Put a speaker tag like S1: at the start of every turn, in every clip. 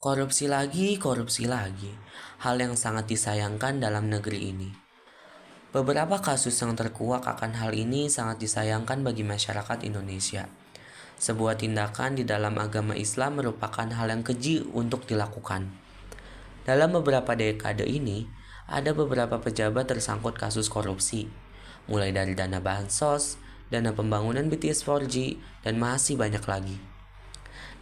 S1: Korupsi lagi. Hal yang sangat disayangkan dalam negeri ini. Beberapa kasus yang terkuak akan hal ini sangat disayangkan bagi masyarakat Indonesia. Sebuah tindakan di dalam agama Islam merupakan hal yang keji untuk dilakukan. Dalam beberapa dekade ini, ada beberapa pejabat tersangkut kasus korupsi, mulai dari dana bansos, dana pembangunan BTS 4G, dan masih banyak lagi.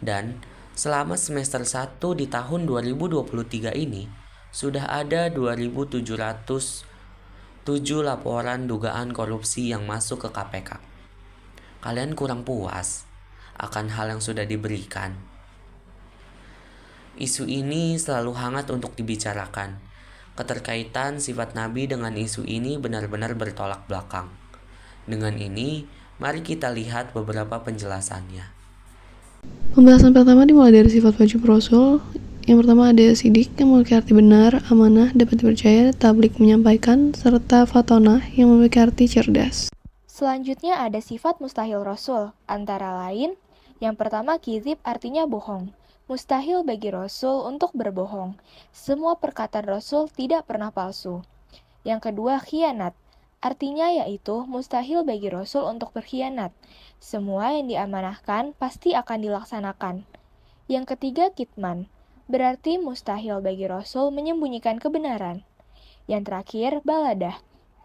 S1: Dan selama semester 1 di tahun 2023 ini, sudah ada 2.707 laporan dugaan korupsi yang masuk ke KPK. Kalian kurang puas akan hal yang sudah diberikan? Isu ini selalu hangat untuk dibicarakan. Keterkaitan sifat Nabi dengan isu ini benar-benar bertolak belakang. Dengan ini, mari kita lihat beberapa penjelasannya.
S2: Pembahasan pertama dimulai dari sifat wajib Rasul. Yang pertama ada sidik yang memiliki arti benar, amanah, dapat dipercaya, tablik menyampaikan, serta fatonah yang memiliki arti cerdas.
S3: Selanjutnya ada sifat mustahil Rasul, antara lain, yang pertama kizib artinya bohong. Mustahil bagi Rasul untuk berbohong. Semua perkataan Rasul tidak pernah palsu. Yang kedua khianat, artinya yaitu mustahil bagi Rasul untuk berkhianat. Semua yang diamanahkan pasti akan dilaksanakan. Yang ketiga kitman, berarti mustahil bagi Rasul menyembunyikan kebenaran. Yang terakhir baladah,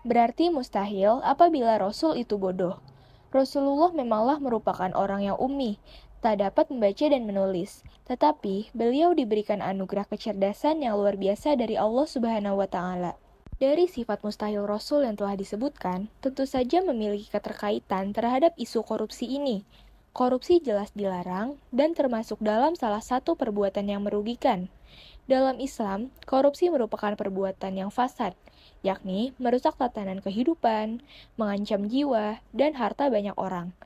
S3: berarti mustahil apabila Rasul itu bodoh. Rasulullah memanglah merupakan orang yang ummi, tak dapat membaca dan menulis, tetapi beliau diberikan anugerah kecerdasan yang luar biasa dari Allah Subhanahu wa Ta'ala. Dari sifat mustahil Rasul yang telah disebutkan, tentu saja memiliki keterkaitan terhadap isu korupsi ini. Korupsi jelas dilarang dan termasuk dalam salah satu perbuatan yang merugikan. Dalam Islam, korupsi merupakan perbuatan yang fasad, yakni merusak tatanan kehidupan, mengancam jiwa, dan harta banyak orang.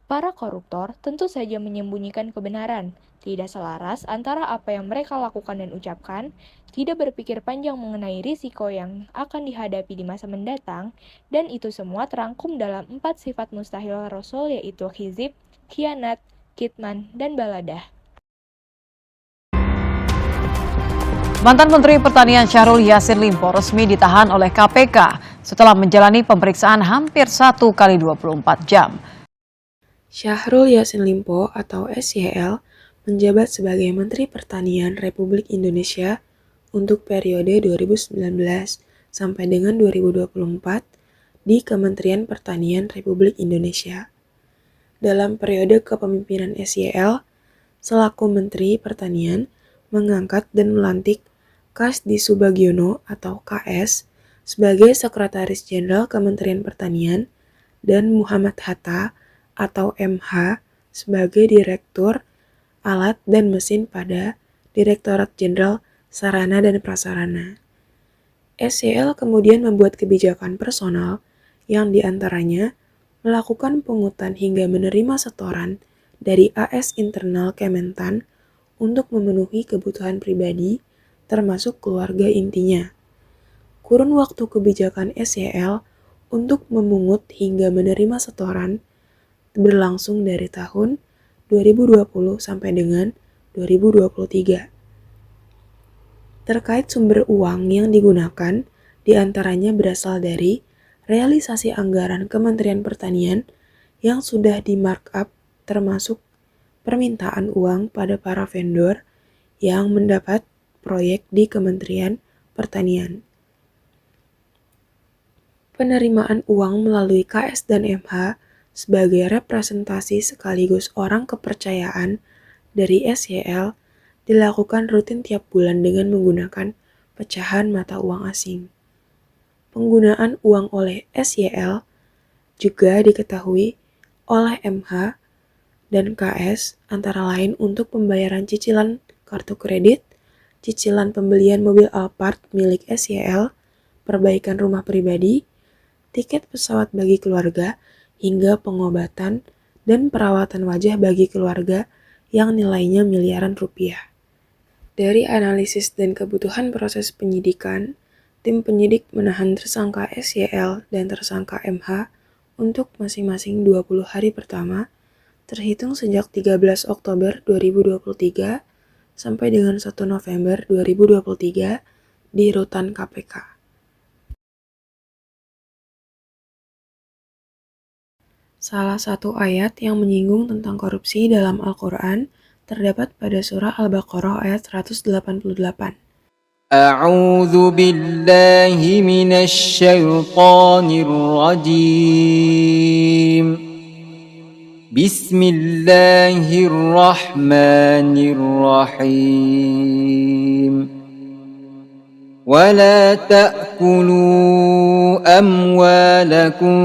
S3: Para koruptor tentu saja menyembunyikan kebenaran, tidak selaras antara apa yang mereka lakukan dan ucapkan, tidak berpikir panjang mengenai risiko yang akan dihadapi di masa mendatang, dan itu semua terangkum dalam 4 sifat mustahil Rasul yaitu khizib, khianat, kitman, dan baladah.
S4: Mantan Menteri Pertanian Syahrul Yassin Limpo resmi ditahan oleh KPK setelah menjalani pemeriksaan hampir 1 kali 24 jam.
S5: Syahrul Yassin Limpo atau SYL menjabat sebagai Menteri Pertanian Republik Indonesia untuk periode 2019 sampai dengan 2024 di Kementerian Pertanian Republik Indonesia. Dalam periode kepemimpinan SYL, selaku Menteri Pertanian, mengangkat dan melantik Kasdi Subagiono atau KS sebagai Sekretaris Jenderal Kementerian Pertanian dan Muhammad Hatta atau MH sebagai Direktur Alat dan Mesin pada Direktorat Jenderal Sarana dan Prasarana. SYL kemudian membuat kebijakan personal yang diantaranya melakukan pungutan hingga menerima setoran dari AS internal Kementan untuk memenuhi kebutuhan pribadi termasuk keluarga intinya. Kurun waktu kebijakan SYL untuk memungut hingga menerima setoran berlangsung dari tahun 2020 sampai dengan 2023. Terkait sumber uang yang digunakan, diantaranya berasal dari realisasi anggaran Kementerian Pertanian yang sudah di-markup termasuk permintaan uang pada para vendor yang mendapat proyek di Kementerian Pertanian. Penerimaan uang melalui KS dan MH sebagai representasi sekaligus orang kepercayaan dari SYL dilakukan rutin tiap bulan dengan menggunakan pecahan mata uang asing. Penggunaan uang oleh SYL juga diketahui oleh MH dan KS antara lain untuk pembayaran cicilan kartu kredit, cicilan pembelian mobil Alphard milik SYL, perbaikan rumah pribadi, tiket pesawat bagi keluarga, hingga pengobatan dan perawatan wajah bagi keluarga yang nilainya miliaran rupiah. Dari analisis dan kebutuhan proses penyidikan, tim penyidik menahan tersangka SYL dan tersangka MH untuk masing-masing 20 hari pertama, terhitung sejak 13 Oktober 2023 sampai dengan 1 November 2023 di Rutan KPK. Salah satu ayat yang menyinggung tentang korupsi dalam Al-Quran terdapat pada surah Al-Baqarah ayat 188.
S6: أعوذ بالله من الشيطان الرجيم بسم الله الرحمن الرحيم ولا تأكلوا أموالكم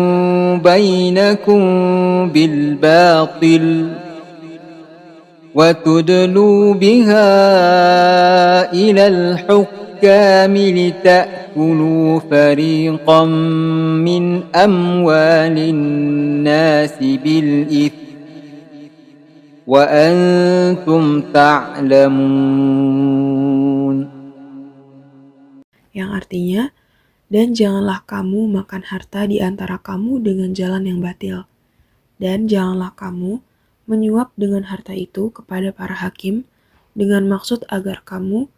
S6: بينكم بالباطل وتدلوا بها إلى الحكام لتأكلوا فريقا من أموال الناس بالإثم وأنتم تعلمون.
S5: Yang artinya, dan janganlah kamu makan harta di antara kamu dengan jalan yang batil, dan janganlah kamu menyuap dengan harta itu kepada para hakim dengan maksud agar kamu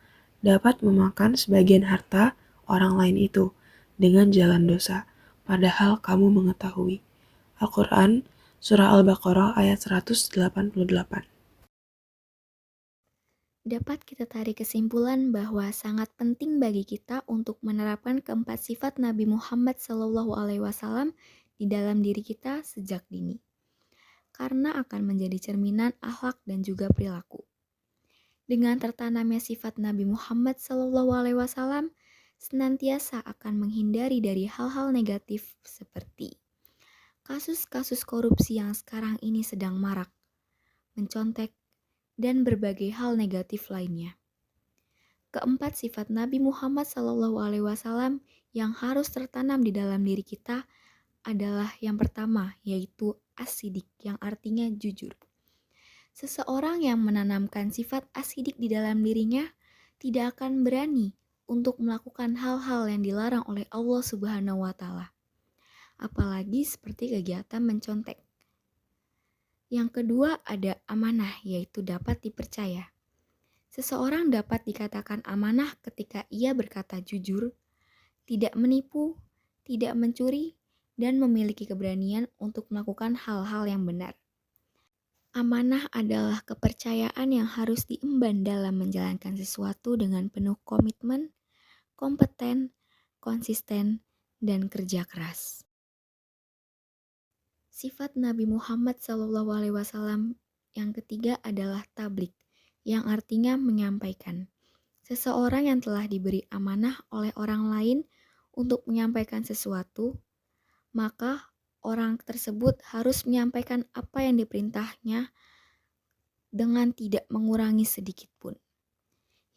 S5: dapat memakan sebagian harta orang lain itu dengan jalan dosa, padahal kamu mengetahui. Al-Quran, Surah Al-Baqarah ayat 188.
S7: Dapat kita tarik kesimpulan bahwa sangat penting bagi kita untuk menerapkan keempat sifat Nabi Muhammad SAW di dalam diri kita sejak dini, karena akan menjadi cerminan akhlak dan juga perilaku. Dengan tertanamnya sifat Nabi Muhammad SAW, senantiasa akan menghindari dari hal-hal negatif seperti kasus-kasus korupsi yang sekarang ini sedang marak, mencontek, dan berbagai hal negatif lainnya. Keempat sifat Nabi Muhammad SAW yang harus tertanam di dalam diri kita adalah yang pertama, yaitu as-sidik, yang artinya jujur. Seseorang yang menanamkan sifat as-sidik di dalam dirinya tidak akan berani untuk melakukan hal-hal yang dilarang oleh Allah Subhanahu wa Ta'ala, apalagi seperti kegiatan mencontek. Yang kedua ada amanah, yaitu dapat dipercaya. Seseorang dapat dikatakan amanah ketika ia berkata jujur, tidak menipu, tidak mencuri, dan memiliki keberanian untuk melakukan hal-hal yang benar. Amanah adalah kepercayaan yang harus diemban dalam menjalankan sesuatu dengan penuh komitmen, kompeten, konsisten, dan kerja keras. Sifat Nabi Muhammad SAW yang ketiga adalah tablik, yang artinya menyampaikan. Seseorang yang telah diberi amanah oleh orang lain untuk menyampaikan sesuatu, maka orang tersebut harus menyampaikan apa yang diperintahnya dengan tidak mengurangi sedikit pun.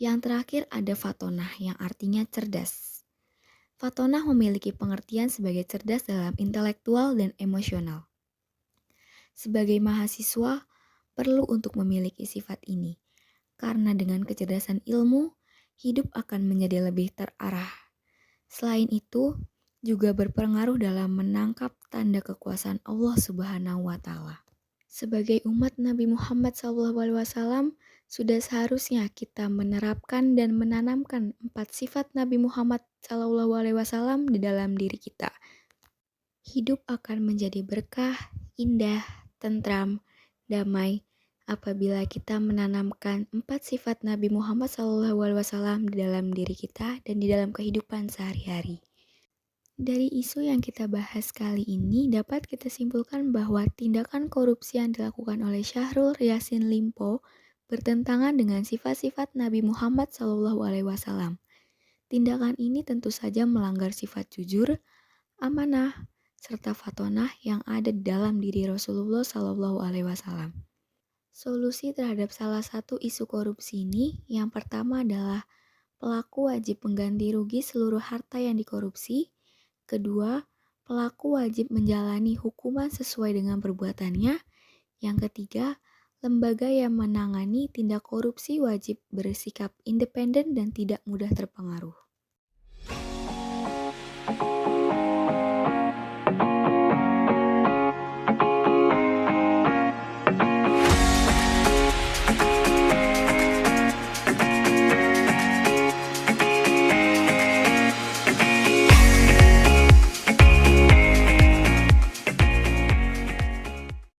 S7: Yang terakhir ada fatonah, yang artinya cerdas. Fatonah memiliki pengertian sebagai cerdas dalam intelektual dan emosional. Sebagai mahasiswa, perlu untuk memiliki sifat ini, karena dengan kecerdasan ilmu, hidup akan menjadi lebih terarah. Selain itu, juga berpengaruh dalam menangkap tanda kekuasaan Allah Subhanahu wa Ta'ala. Sebagai umat Nabi Muhammad SAW, sudah seharusnya kita menerapkan dan menanamkan 4 sifat Nabi Muhammad SAW di dalam diri kita. Hidup akan menjadi berkah, indah, tentram, damai apabila kita menanamkan 4 sifat Nabi Muhammad SAW di dalam diri kita dan di dalam kehidupan sehari-hari. Dari isu yang kita bahas kali ini dapat kita simpulkan bahwa tindakan korupsi yang dilakukan oleh Syahrul Yassin Limpo bertentangan dengan sifat-sifat Nabi Muhammad SAW. Tindakan ini tentu saja melanggar sifat jujur, amanah, serta fatonah yang ada di dalam diri Rasulullah SAW. Solusi terhadap salah satu isu korupsi ini yang pertama adalah pelaku wajib mengganti rugi seluruh harta yang dikorupsi. Kedua, pelaku wajib menjalani hukuman sesuai dengan perbuatannya. Yang ketiga, lembaga yang menangani tindak korupsi wajib bersikap independen dan tidak mudah terpengaruh.